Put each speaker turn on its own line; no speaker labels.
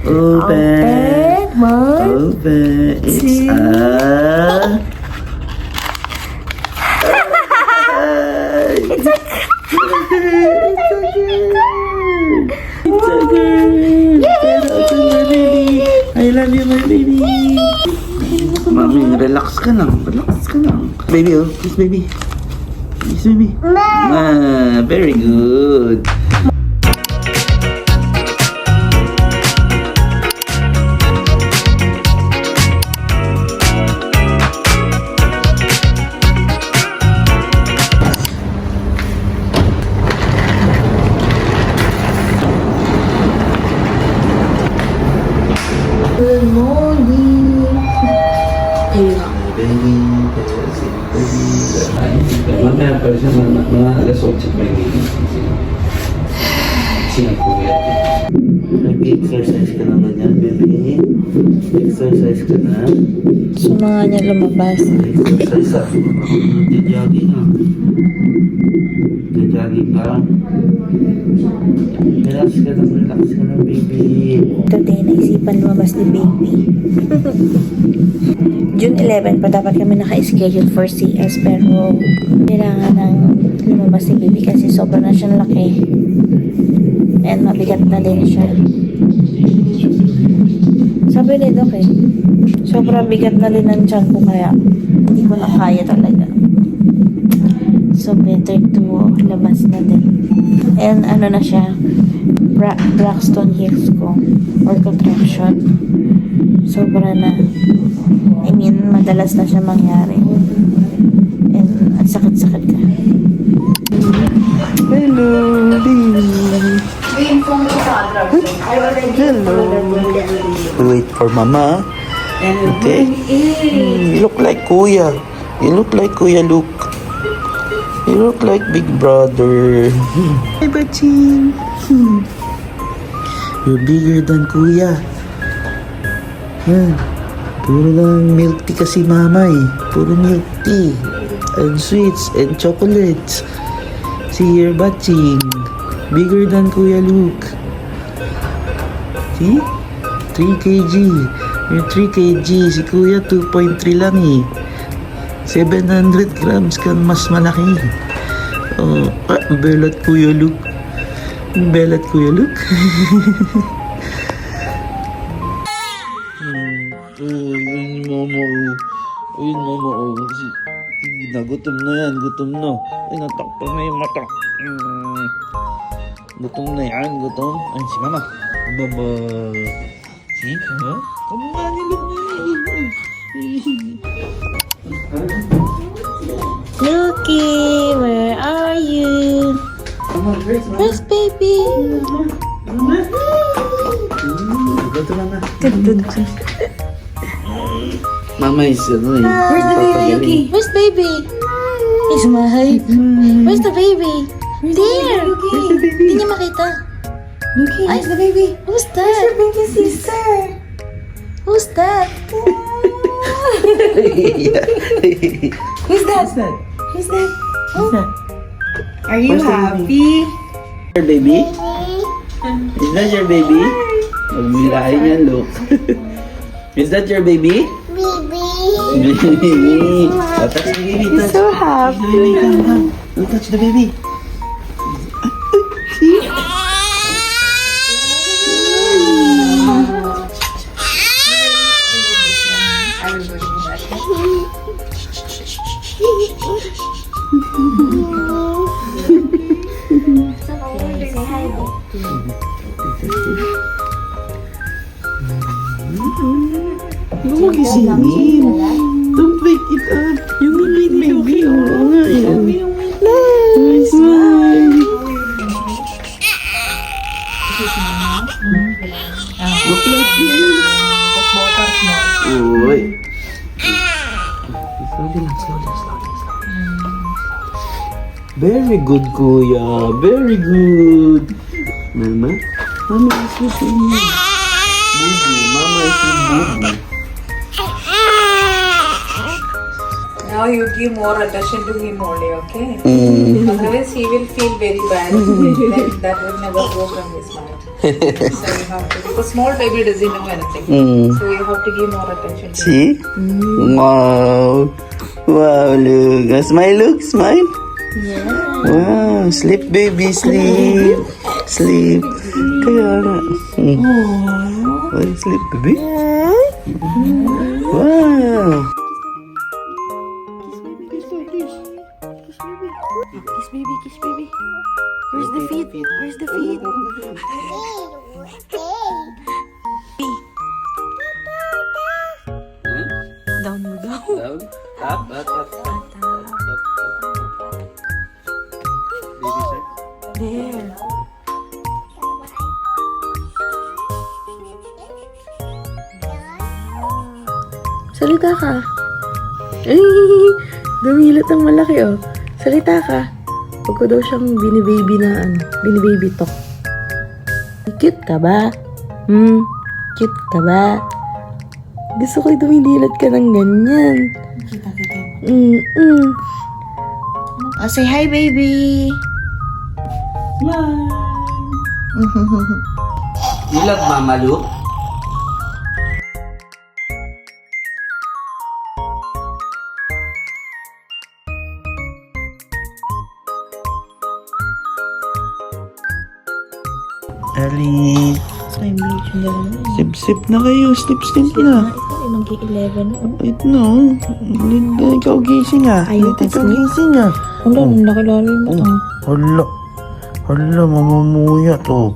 Open.
One.
Open. It's
two.
It's a It's a girl. It's my baby. I love you, my baby. Mami, relax ka lang. Relax ka lang. Baby, oh. Kiss baby. Kiss baby. Ah, very good.
Good morning. Ayun.
Baby, mamaya pa siya mga alas 8 may sinapuya. Nag-exercise ka na ba niyan, baby? Exercise ka na?
So mga niya lumabas.
Exercise ah. Nag-jogging ah. Nag-jogging ka. Relax ka lang, baby.
Today, naisipan lumabas ni baby. June 11 pa dapat kami naka-schedule for CS pero kailangan ng lumabas ni baby kasi sobrang na siyang laki. And mabigat na din siya. Sabi ni Doc sobrang bigat na din ng tiyan ko kaya hindi ko na kaya talaga. So better to labas na din. And ano na siya, Braxton Hicks ko or contraction. Sobra na. I mean, madalas na siya mangyari. And ang sakit-sakit ka.
Hello, baby. Hello. Wait for mama. Okay. You look like Kuya. You look like Kuya Luke. You look like big brother. Hey, Baching. You're bigger than Kuya. Puro lang milk tea kasi mama eh. Puro milk tea. And sweets and chocolates. See here, Baching. Bigger than Kuya Luke. See? 3 kg. You're 3 kg. Si Kuya 2.3 lang eh. 700 grams kang mas malaki. Oh, belat Kuya Luke. Belat Kuya Luke. Ayun mama oh. Ayun mama oh. Nagutom na yan. Gutom na. Ay, natakpan na yung mata. Gutom na yan. Gutom. Ay, si mama. Baba. Si? Ha? Kamukha ni Luke na yun.
Lucky, where are you? Where's baby?
Ito mama. Mama is ano eh.
Where's the baby, Yuki? Where's baby? He's my. Where's the baby? There. Hindi niya makita.
Yuki, where's the baby?
Who's
Where's
that?
your baby sister?
Who's that?
Who's that? Who's that? Oh. Are you
Where's the
happy?
Your baby? Is that your baby? Magbilahin yan, look. Is that your baby? Baby. Oh, touch the baby.
He's so happy.
Don't touch the baby. Huwag magisingin. Don't wake it up. Yung big baby. Oo nga yan. Nice smile. Look like you. Uy. Slowly lang, slowly. Very good, Kuya. Very good. Mama? Mama is sleeping. Bubu. Mama is with Bubu.
Now now you give more attention to him only, okay?
Mm.
Otherwise, he will feel very bad. Then that will never go from his mind. So you have to, because small baby doesn't know anything.
Mm.
So you have to give more attention to him.
See? Wow. Wow, look. Smile, look. Smile.
Yeah.
Wow. Sleep, baby. Sleep. Sleep. Kaya na. Mm. Well, sleep, baby. Wow.
Kiss baby, kiss baby. Where's the feet? Where's the feet? Down mo daw.
Down. Up, up, up, up. Baby shark.
There. Salita ka. Ay, dumilat ang malaki oh. Salita ka. Huwag ko daw siyang binibaby na binibaby talk. Cute ka ba? Cute ka ba? Gusto ko dumidilat ka ng ganyan. Oh, say hi, baby.
You love Mama Lu? Ali,
Ay, bleach yung dalawa.
sip-sip na kayo. Sleep-sleep na.
Ito, mag-11 na.
Wait no. Ikaw gising ah.
Ayaw
Ikaw
sleep?
gising ah.
Wala, nakilala mo.
Hala. Hala, mamumuya to.